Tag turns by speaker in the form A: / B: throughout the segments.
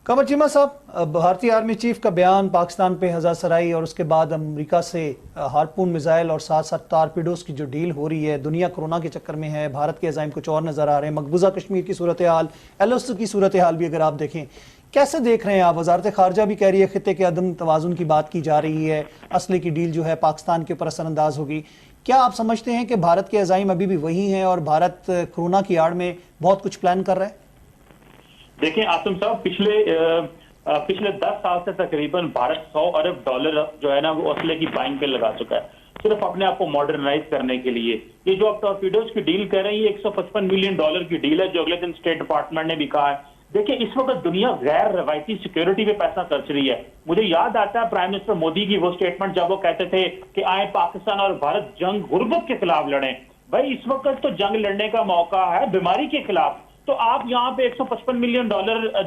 A: कमर चीमा साहब, भारतीय army chief का बयान पाकिस्तान पे हज़ार-सराई और उसके बाद अमेरिका से हार्पून मिसाइल और साथ साथ टारपीडोस की जो डील हो रही है, दुनिया कोरोना के चक्कर में है, भारत के अज़ाइम कुछ और नज़र आ रहे हैं। मकबूजा कश्मीर की सूरत हाल, एलओसी की सूरत हाल भी अगर आप देखें, कैसे देख रहे हैं आप? वजारत खारजा भी कह रही है खित्ते के अदम तवाज़ुन की बात की जा रही है, असले की डील जो है पाकिस्तान के ऊपर असरअंदाज होगी। क्या आप समझते हैं कि भारत के अज़ाइम अभी भी वही हैं और भारत कोरोना की आड़ में बहुत कुछ प्लान कर रहा है?
B: देखिए आसिम साहब, पिछले 10 साल से तकरीबन भारत $100 अरब जो है ना वो असले की बाइंग पे लगा चुका है, सिर्फ अपने आप को मॉडर्नाइज करने के लिए। ये जो आप टॉर्पीडोज की डील कर रहे हैं, ये $155 मिलियन की डील है, जो अगले दिन स्टेट डिपार्टमेंट ने भी कहा है। देखिए, इस वक्त दुनिया गैर रवायती सिक्योरिटी पे पैसा खर्च रही है। मुझे याद आता है प्राइम मिनिस्टर मोदी की वो स्टेटमेंट जब वो कहते थे कि आए पाकिस्तान और भारत जंग गुर्बत के खिलाफ लड़ें। भाई, इस वक्त तो जंग लड़ने का मौका है बीमारी के खिलाफ। तो आप यहाँ पे $155 मिलियन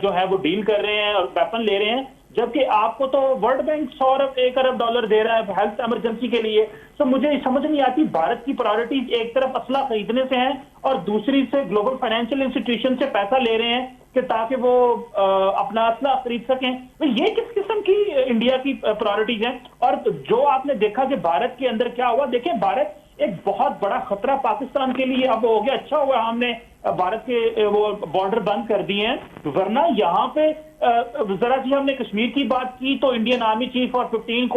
B: जो है वो डील कर रहे हैं और वेपन ले रहे हैं, जबकि आपको तो वर्ल्ड बैंक $100 अरब दे रहा है हेल्थ इमरजेंसी के लिए। तो मुझे समझ नहीं आती, भारत की प्रायोरिटीज एक तरफ असला खरीदने से है और दूसरी से ग्लोबल फाइनेंशियल इंस्टीट्यूशन से पैसा ले रहे हैं कि ताकि वो अपना असला खरीद सकें। तो ये किस किस्म की इंडिया की प्रायोरिटीज हैं? और जो आपने देखा कि भारत के अंदर क्या हुआ, देखिए भारत एक बहुत बड़ा खतरा पाकिस्तान के लिए अब हो गया। अच्छा हुआ हमने भारत के वो बॉर्डर बंद कर दिए हैं, वरना यहाँ पे जरा सी हमने कश्मीर की बात की तो इंडियन आर्मी चीफ और 15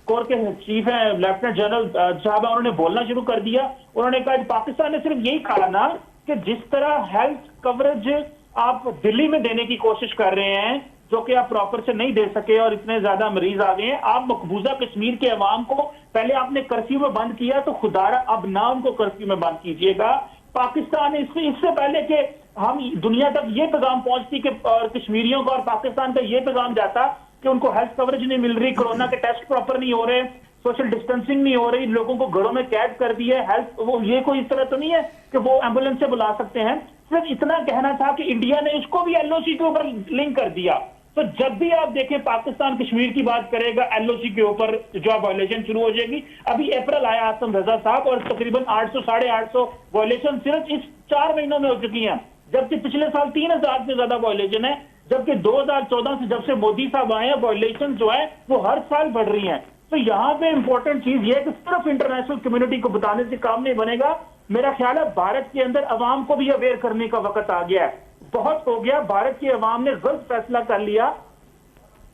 B: कोर के चीफ हैं, लेफ्टिनेंट जनरल साहब, उन्होंने बोलना शुरू कर दिया। उन्होंने कहा पाकिस्तान ने सिर्फ यही कहा ना कि जिस तरह हेल्थ कवरेज आप दिल्ली में देने की कोशिश कर रहे हैं, जो कि आप प्रॉपर से नहीं दे सके और इतने ज्यादा मरीज आ गए हैं, आप मकबूजा कश्मीर के अवाम को पहले आपने कर्फ्यू में बंद किया, तो खुदारा अब ना उनको कर्फ्यू में बंद कीजिएगा। पाकिस्तान इससे पहले कि हम दुनिया तक ये पैगाम पहुंचती कि कश्मीरियों का और पाकिस्तान का ये पैगाम जाता कि उनको हेल्थ कवरेज नहीं मिल रही, कोरोना के टेस्ट प्रॉपर नहीं हो रहे, सोशल डिस्टेंसिंग नहीं हो रही, लोगों को घरों में कैद कर दिए हेल्थ, वो ये कोई इस तरह तो नहीं है कि वो एम्बुलेंस से बुला सकते हैं। सिर्फ इतना कहना था कि इंडिया ने इसको भी एलओसी के ऊपर लिंक कर दिया। तो जब भी आप देखें पाकिस्तान कश्मीर की बात करेगा, एलओसी के ऊपर जो वायलेशन शुरू हो जाएगी। अभी अप्रैल आया आसम रजा साहब और तकरीबन 800 850 वायलेशन सिर्फ इस 4 महीनों में हो चुकी हैं, जबकि पिछले साल 3000 से ज्यादा वायलेशन है। जबकि 2014 से जब से मोदी साहब आए हैं, वायलेशन जो है वो हर साल बढ़ रही हैं। तो यहाँ पे इंपॉर्टेंट चीज ये है कि सिर्फ इंटरनेशनल कम्युनिटी को बताने से काम नहीं बनेगा। मेरा ख्याल है भारत के अंदर अवाम को भी अवेयर करने का वक्त आ गया है। बहुत हो गया, भारत की अवाम ने गलत फैसला कर लिया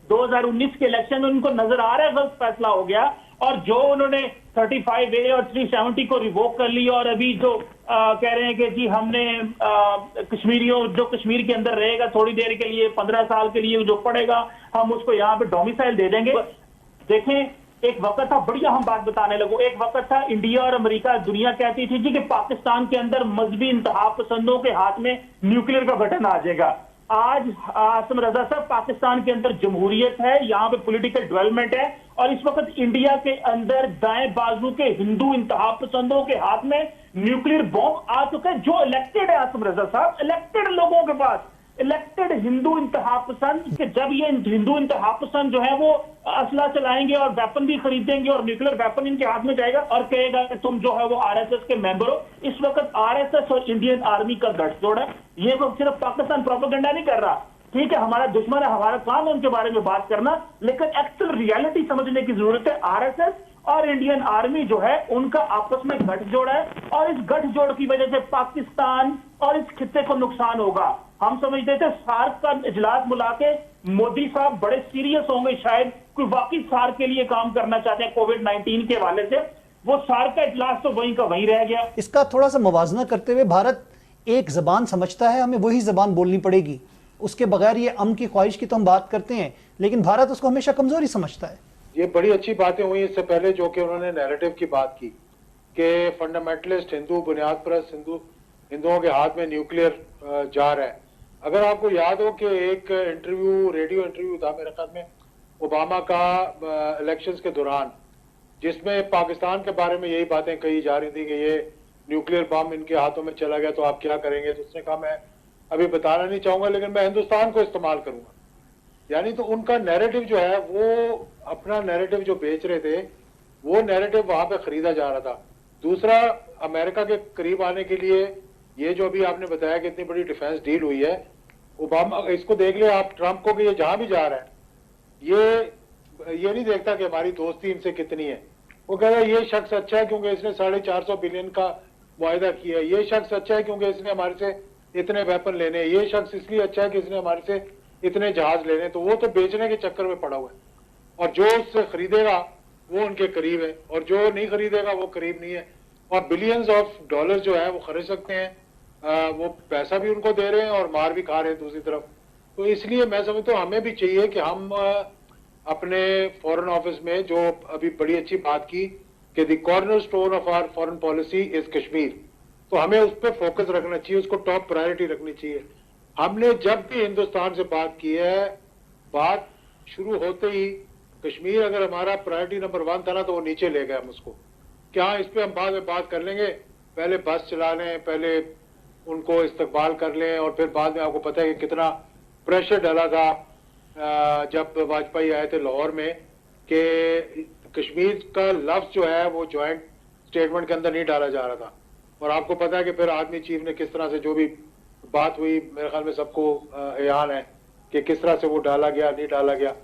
B: 2019 के इलेक्शन में, उनको नजर आ रहा है गलत फैसला हो गया। और जो उन्होंने 35A और 370 को रिवोक कर लिया और अभी जो कह रहे हैं कि जी हमने कश्मीरियों जो कश्मीर के अंदर रहेगा थोड़ी देर के लिए 15 साल के लिए जो पड़ेगा, हम उसको यहाँ पे डोमिसाइल दे देंगे। देखें, एक वक्त था, बढ़िया हम बात बताने लगो, एक वक्त था इंडिया और अमेरिका दुनिया कहती थी जी कि पाकिस्तान के अंदर मजहबी इंतहा पसंदों के हाथ में न्यूक्लियर का बटन आ जाएगा। आज आसम रजा साहब, पाकिस्तान के अंदर जमहूरियत है, यहाँ पे पॉलिटिकल डेवलपमेंट है और इस वक्त इंडिया के अंदर दाएं बाजू के हिंदू इंतहा पसंदों के हाथ में न्यूक्लियर बॉम्ब आ चुका है। जो इलेक्टेड है आसम रजा साहब, इलेक्टेड लोगों के पास, इलेक्टेड हिंदू इंतहा पसंद, कि जब ये हिंदू इंतहा पसंद जो है वो असला चलाएंगे और वेपन भी खरीदेंगे और न्यूक्लियर वेपन इनके हाथ में जाएगा और कहेगा कि तुम जो है वो आरएसएस के मेंबर हो। इस वक्त आरएसएस और इंडियन आर्मी का गठजोड़ है। ये वो सिर्फ पाकिस्तान प्रोपेगेंडा नहीं कर रहा, ठीक है, हमारा दुश्मन है, हमारा काम है उनके बारे में बात करना, लेकिन एक्चुअल रियलिटी समझने की जरूरत है। आरएसएस और इंडियन आर्मी जो है उनका आपस में गठजोड़ है और इस गठजोड़ की वजह से पाकिस्तान और इस खित्ते को नुकसान होगा। हम समझते थे सार्क का इजलास बुला के मोदी साहब बड़े सीरियस होंगे, शायद कोई वाकई सार्क के लिए काम करना चाहते हैं कोविड-19 के हवाले से। वो सार्क का इजलास तो वहीं का वहीं रह गया।
A: इसका थोड़ा सा मुवाजना करते हुए, भारत एक जबान समझता है, हमें वही जबान बोलनी पड़ेगी, उसके बगैर ये अमन की ख्वाहिश की तो हम बात करते हैं, लेकिन भारत उसको हमेशा कमजोरी समझता है।
C: ये बड़ी अच्छी बातें हुई इससे पहले, जो कि उन्होंने नैरेटिव की बात की कि फंडामेंटलिस्ट हिंदू, बुनियाद परस्त हिंदुओं के हाथ में न्यूक्लियर जा रहा है। अगर आपको याद हो कि एक रेडियो इंटरव्यू था मेरे ख्याल में ओबामा का इलेक्शंस के दौरान, जिसमें पाकिस्तान के बारे में यही बातें कही जा रही थी कि ये न्यूक्लियर बम इनके हाथों में चला गया तो आप क्या करेंगे। तो उसने कहा मैं अभी बताना नहीं चाहूंगा, लेकिन मैं हिंदुस्तान को इस्तेमाल करूंगा। यानी तो उनका नैरेटिव जो है, वो अपना नैरेटिव जो बेच रहे थे, वो नैरेटिव वहां पे खरीदा जा रहा था। दूसरा, अमेरिका के करीब आने के लिए ये जो अभी आपने बताया कि इतनी बड़ी डिफेंस डील हुई है, ओबामा, इसको देख ले आप ट्रंप को कि ये जहां भी जा रहा है ये नहीं देखता कि हमारी दोस्ती इनसे कितनी है। वो कह रहा है ये शख्स अच्छा है क्योंकि इसने 450 बिलियन का मुआहदा किया है, ये शख्स अच्छा है क्योंकि इसने हमारे से इतने वेपन लेने हैं, ये शख्स इसलिए अच्छा है कि इसने हमारे से इतने जहाज लेने। तो वो तो बेचने के चक्कर में पड़ा हुआ है, और जो उससे खरीदेगा वो उनके करीब है, और जो नहीं खरीदेगा वो करीब नहीं है। और बिलियंस ऑफ डॉलर जो है वो खरीद सकते हैं, वो पैसा भी उनको दे रहे हैं और मार भी खा रहे हैं दूसरी तरफ। तो इसलिए मैं समझता हूँ हमें भी चाहिए कि हम अपने फॉरेन ऑफिस में जो अभी बड़ी अच्छी बात की कि the cornerstone of our foreign policy is Kashmir, तो हमें उस पर फोकस रखना चाहिए, उसको टॉप प्रायोरिटी रखनी चाहिए। हमने जब भी हिंदुस्तान से बात की है, बात शुरू होते ही कश्मीर अगर हमारा प्रायोरिटी नंबर 1 था ना, तो वो नीचे ले गए हम उसको। क्या इस पे हम बाद में बात कर लेंगे, पहले बस चला लें, पहले उनको इस्तकबाल कर लें, और फिर बाद में आपको पता है कि कितना प्रेशर डाला था जब वाजपेयी आए थे लाहौर में कि कश्मीर का लफ्ज जो है वो ज्वाइंट स्टेटमेंट के अंदर नहीं डाला जा रहा था। और आपको पता है कि फिर आर्मी चीफ ने किस तरह से जो भी बात हुई, मेरे ख्याल में सबको याद है कि किस तरह से वो डाला गया, नहीं डाला गया।